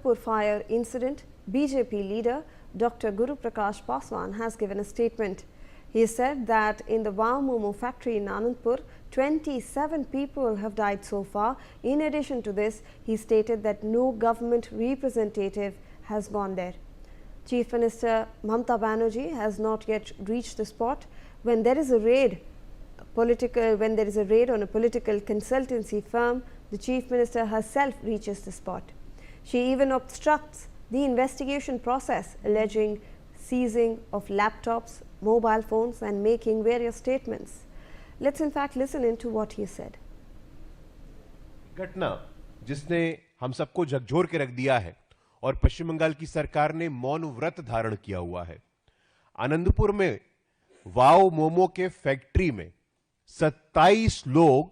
Anandpur fire incident, BJP leader Dr. Guru Prakash Paswan has given a statement. He said that in the Wow Momo factory in Anandpur, 27 people have died so far. In addition to this, he stated that no government representative has gone there. Chief Minister Mamata Banerjee has not yet reached the spot. When there is a raid on a political consultancy firm, the Chief Minister herself reaches the spot. She even obstructs the investigation process, alleging seizing of laptops, mobile phones and making various statements. Let's in fact listen into what he said. घटना जिसने हम सबको झकझोर के रख दिया है और पश्चिम बंगाल की सरकार ने मौन व्रत धारण किया हुआ है। आनंदपुर में वाओ मोमो के फैक्ट्री में 27 लोग,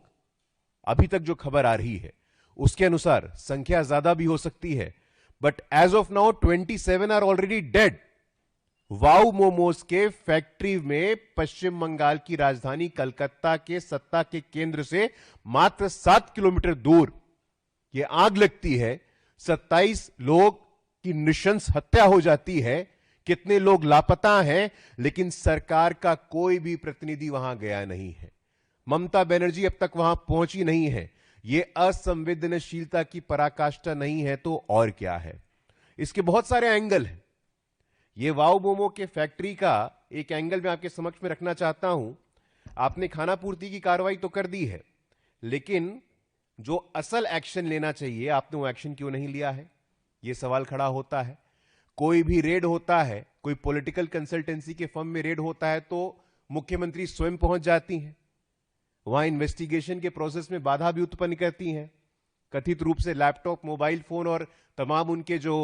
अभी तक जो खबर आ रही है उसके अनुसार संख्या ज्यादा भी हो सकती है, but as of now 27 are already dead. Wow momos के फैक्ट्री में पश्चिम बंगाल की राजधानी कलकत्ता के सत्ता के केंद्र से मात्र 7 किलोमीटर दूर यह आग लगती है। 27 लोग की नृशंस हत्या हो जाती है। कितने लोग लापता हैं, लेकिन सरकार का कोई भी प्रतिनिधि वहां गया नहीं है। ममता बनर्जी अब तक वहां पहुंची नहीं है। यह असंवेदनशीलता की पराकाष्ठा नहीं है तो और क्या है। इसके बहुत सारे एंगल हैं। ये वाओ मोमो के फैक्ट्री का एक एंगल मैं आपके समक्ष में रखना चाहता हूं। आपने खाना पूर्ति की कार्रवाई तो कर दी है, लेकिन जो असल एक्शन लेना चाहिए आपने वो एक्शन क्यों नहीं लिया है, यह सवाल खड़ा होता है। कोई भी रेड होता है, कोई पॉलिटिकल कंसल्टेंसी के फर्म में रेड होता है तो मुख्यमंत्री स्वयं पहुंच जाती हैं, वहां इन्वेस्टिगेशन के प्रोसेस में बाधा भी उत्पन्न करती हैं। कथित रूप से लैपटॉप, मोबाइल फोन और तमाम उनके जो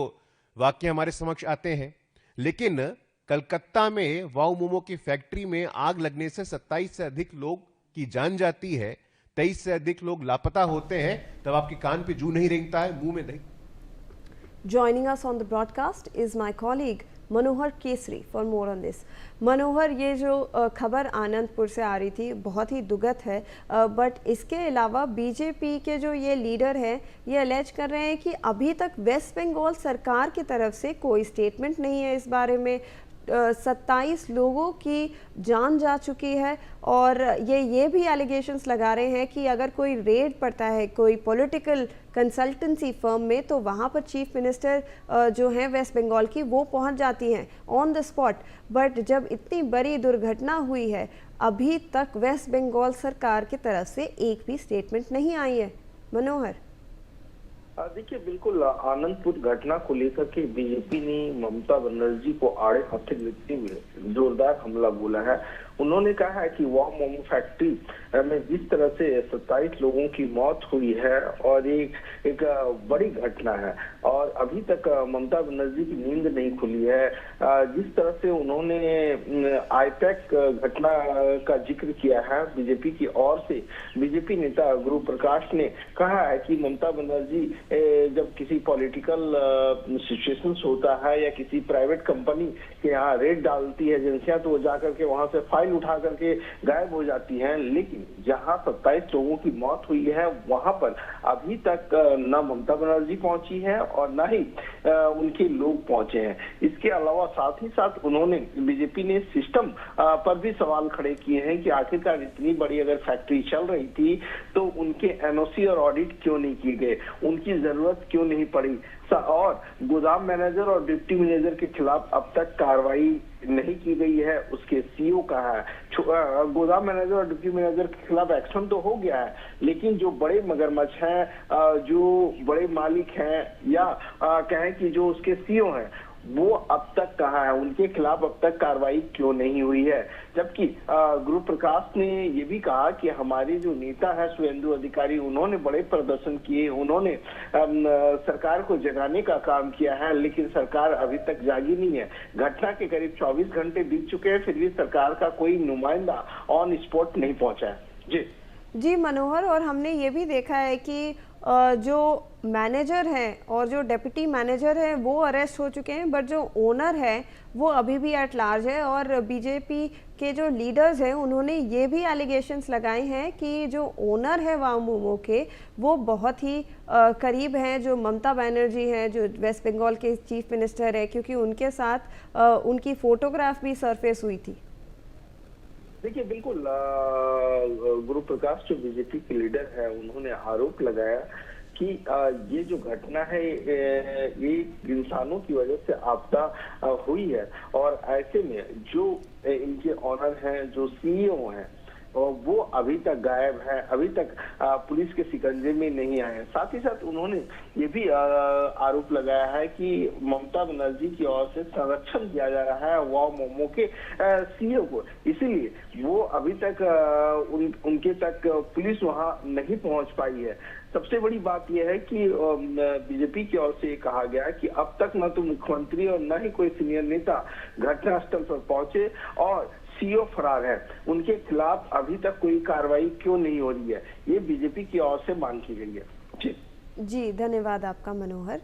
वाक्य हमारे समक्ष आते हैं। लेकिन कलकत्ता में वाओ मोमो की फैक्ट्री में आग लगने से 27 से अधिक लोग की जान जाती है, 23 से अधिक लोग लापता होते हैं, तब आपके कान पे जू नहीं रेंगता है, मुंह में नहीं। Joining us on the broadcast is my colleague Manohar Kesari for more on this. मनोहर, ये जो खबर आनंदपुर से आ रही थी बहुत ही दुखद है, बट इसके अलावा बीजेपी के जो ये लीडर हैं ये अलेज कर रहे हैं कि अभी तक वेस्ट बंगाल सरकार की तरफ से कोई स्टेटमेंट नहीं है इस बारे में। 27 लोगों की जान जा चुकी है और ये भी एलिगेशंस लगा रहे हैं कि अगर कोई रेड पड़ता है कोई पॉलिटिकल कंसल्टेंसी फर्म में तो वहाँ पर चीफ मिनिस्टर जो हैं वेस्ट बंगाल की वो पहुँच जाती हैं ऑन द स्पॉट। बट जब इतनी बड़ी दुर्घटना हुई है अभी तक वेस्ट बंगाल सरकार की तरफ से एक भी स्टेटमेंट नहीं आई है। मनोहर, देखिए, बिल्कुल आनंदपुर घटना को लेकर के बीजेपी ने ममता बनर्जी को आड़े हाथे लेते हुए जोरदार हमला बोला है। उन्होंने कहा है कि वाओ मोमो फैक्ट्री में जिस तरह से 27 लोगों की मौत हुई है और एक बड़ी घटना है और अभी तक ममता बनर्जी की नींद नहीं खुली है। जिस तरह से उन्होंने आईपैक घटना का जिक्र किया है बीजेपी की ओर से, बीजेपी नेता गुरु प्रकाश ने कहा है कि ममता बनर्जी जब किसी पॉलिटिकल सिचुएशंस होता है या किसी प्राइवेट कंपनी के यहाँ रेड डालती है एजेंसियां, तो वो जाकर के वहां से फाइल उठा करके गायब हो जाती हैं। लेकिन जहां 27 लोगों की मौत हुई है वहां पर अभी तक न ममता बनर्जी पहुंची है और न ही उनके लोग पहुंचे हैं। इसके अलावा साथ ही साथ उन्होंने बीजेपी ने सिस्टम पर भी सवाल खड़े किए हैं कि आखिरकार इतनी बड़ी अगर फैक्ट्री चल रही थी तो उनके एनओसी और ऑडिट क्यों नहीं किए गए, उनकी जरूरत क्यों नहीं पड़ी, और गोदाम मैनेजर और डिप्टी मैनेजर के खिलाफ अब तक कार्रवाई नहीं की गई है। उसके सीईओ का है, गोदाम मैनेजर और डिप्टी मैनेजर के खिलाफ एक्शन तो हो गया है, लेकिन जो बड़े मगरमच्छ हैं, जो बड़े मालिक हैं या कहें कि जो उसके सीईओ हैं, वो अब तक कहाँ है, उनके खिलाफ अब तक कार्रवाई क्यों नहीं हुई है। जबकि गुरु प्रकाश ने ये भी कहा कि हमारे जो नेता है शुभेंदु अधिकारी, उन्होंने बड़े प्रदर्शन किए, उन्होंने सरकार को जगाने का काम किया है, लेकिन सरकार अभी तक जागी नहीं है। घटना के करीब 24 घंटे बीत चुके हैं, फिर भी सरकार का कोई नुमाइंदा ऑन स्पॉट नहीं पहुंचा है। जी मनोहर, और हमने ये भी देखा है कि जो मैनेजर है और जो डेप्यूटी मैनेजर है वो अरेस्ट हो चुके हैं, बट जो ओनर है वो अभी भी एट लार्ज है। और बीजेपी के जो लीडर्स हैं उन्होंने ये भी एलिगेशंस लगाए हैं कि जो ओनर है वाव मोमो के वो बहुत ही करीब हैं जो ममता बनर्जी हैं, जो वेस्ट बंगाल के चीफ मिनिस्टर है, क्योंकि उनके साथ उनकी फोटोग्राफ भी सरफेस हुई थी। देखिए बिल्कुल गुरु प्रकाश जो बीजेपी के लीडर है उन्होंने आरोप लगाया कि ये जो घटना है ये इंसानों की वजह से आपदा हुई है, और ऐसे में जो इनके ऑनर हैं, जो सीईओ हैं, और वो अभी तक गायब है, अभी तक पुलिस के शिकंजे में नहीं आए। साथ ही साथ उन्होंने ये भी आरोप लगाया है कि ममता बनर्जी की ओर से संरक्षण किया जा रहा है वाव मोमो के सीईओ को, इसीलिए वो अभी तक उनके तक पुलिस वहां नहीं पहुंच पाई है। सबसे बड़ी बात यह है कि बीजेपी की ओर से कहा गया कि अब तक न तो मुख्यमंत्री और न ही कोई सीनियर नेता घटनास्थल पर पहुंचे और सीईओ फरार है, उनके खिलाफ अभी तक कोई कार्रवाई क्यों नहीं हो रही है, ये बीजेपी की ओर से मांग की गई है। जी धन्यवाद आपका मनोहर।